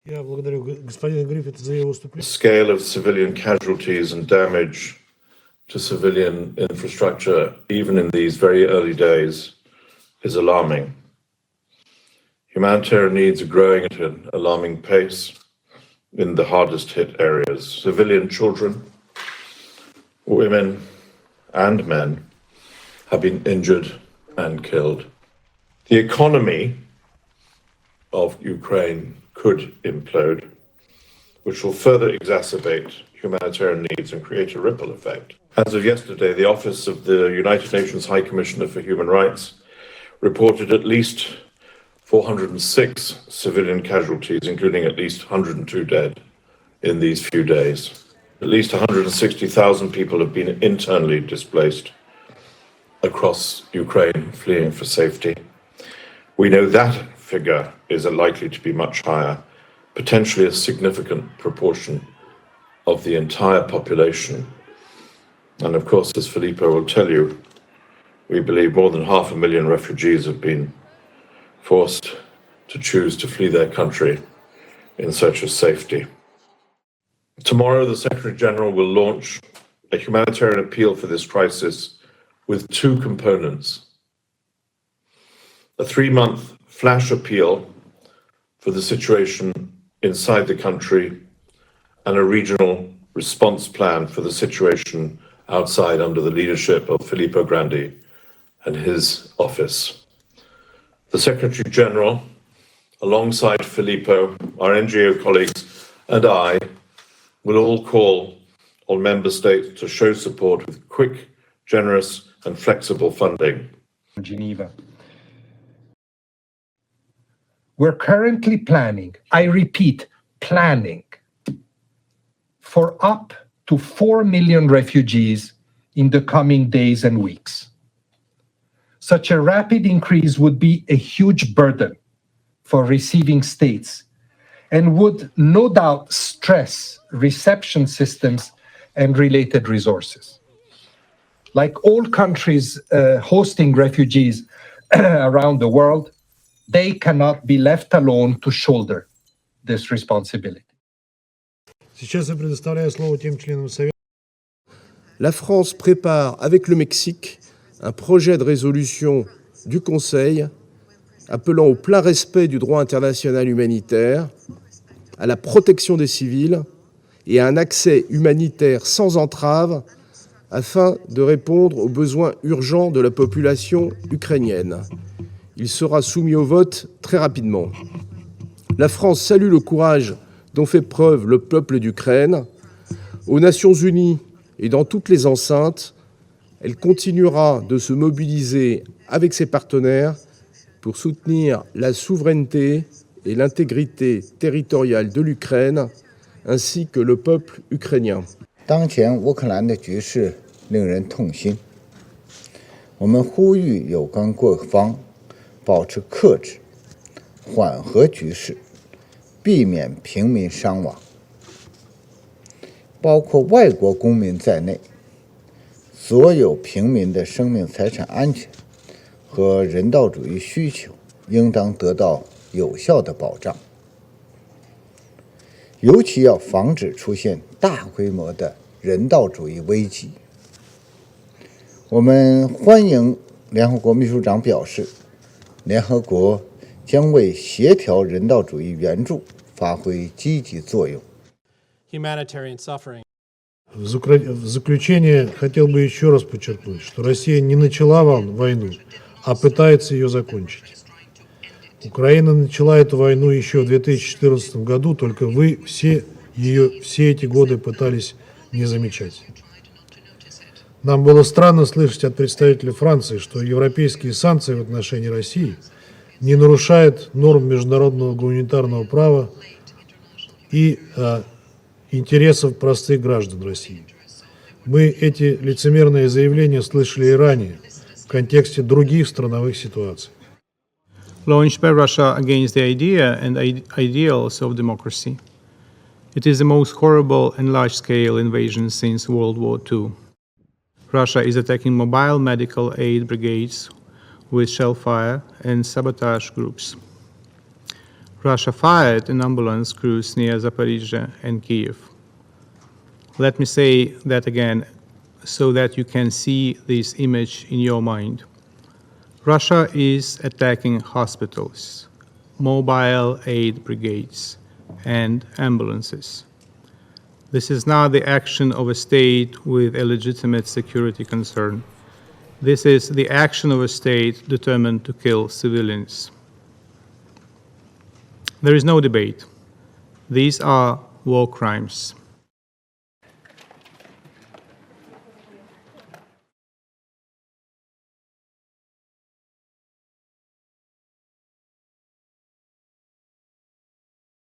Я благодарю господина Гриффитса за его выступление. The scale of civilian casualties and damage to civilian infrastructure, even in these very early days, is alarming. Humanitarian needs are growing at an alarming pace in the hardest hit areas. Civilian children, women, and men have been injured and killed. The economy of Ukraine could implode, which will further exacerbate humanitarian needs and create a ripple effect. As of yesterday, the Office of the United Nations High Commissioner for Human Rights reported at least 406 civilian casualties, including at least 102 dead in these few days. At least 160,000 people have been internally displaced across Ukraine, fleeing for safety. We know that figure is likely to be much higher, potentially a significant proportion of the entire population. And of course, as Filippo will tell you, we believe more than 500,000 refugees have been forced to choose to flee their country in search of safety. Tomorrow, the Secretary General will launch a humanitarian appeal for this crisis with two components: a 3-month flash appeal for the situation inside the country and a regional response plan for the situation outside under the leadership of Filippo Grandi and his office. The Secretary General, alongside Filippo, our NGO colleagues, and I, will all call on member states to show support with quick, generous, and flexible funding. Geneva. We're currently planning, I repeat, planning, for up to 4 million refugees in the coming days and weeks. Such a rapid increase would be a huge burden for receiving states and would no doubt stress reception systems and related resources. Like all countries hosting refugees around the world, they cannot be left alone to shoulder this responsibility. Сейчас я предоставляю слово тем членам Совета. La France prépare avec le Mexique un projet de résolution du Conseil appelant au plein respect du droit international humanitaire, à la protection des civils et à un accès humanitaire sans entrave afin de répondre aux besoins urgents de la population ukrainienne. Il sera soumis au vote très rapidement. La France salue le courage dont fait preuve le peuple d'Ukraine. Aux Nations Unies et dans toutes les enceintes, elle continuera de se mobiliser avec ses partenaires pour soutenir la souveraineté et l'intégrité territoriale de l'Ukraine, ainsi que le peuple ukrainien. 当前乌克兰的局势令人痛心，我们呼吁有关各方保持克制，缓和局势，避免平民伤亡。包括外国公民在内，所有平民的生命财产安全和人道主义需求应当得到有效的保障，尤其要防止出现大规模的人道主义危机。我们欢迎联合国秘书长表示，联合国将为协调人道主义援助发挥积极作用。Humanitarian suffering. В заключение хотел бы еще раз подчеркнуть, что Россия не начала войну, а пытается ее закончить. Украина начала эту войну еще в 2014 году, только вы все эти годы пытались не замечать. Нам было странно слышать от представителей Франции, что европейские санкции в отношении России не нарушают норм международного гуманитарного права и интересов простых граждан России. Мы эти лицемерные заявления слышали и ранее в контексте других страновых ситуаций. Launched by Russia against the idea and ideals of democracy. It is the most horrible and large-scale invasion since World War II. Russia is attacking mobile medical aid brigades with shellfire and sabotage groups. Russia fired an ambulance crews near Zaporizhzhia and Kiev. Let me say that again so that you can see this image in your mind. Russia is attacking hospitals, mobile aid brigades, and ambulances. This is not the action of a state with a legitimate security concern. This is the action of a state determined to kill civilians. There is no debate. These are war crimes.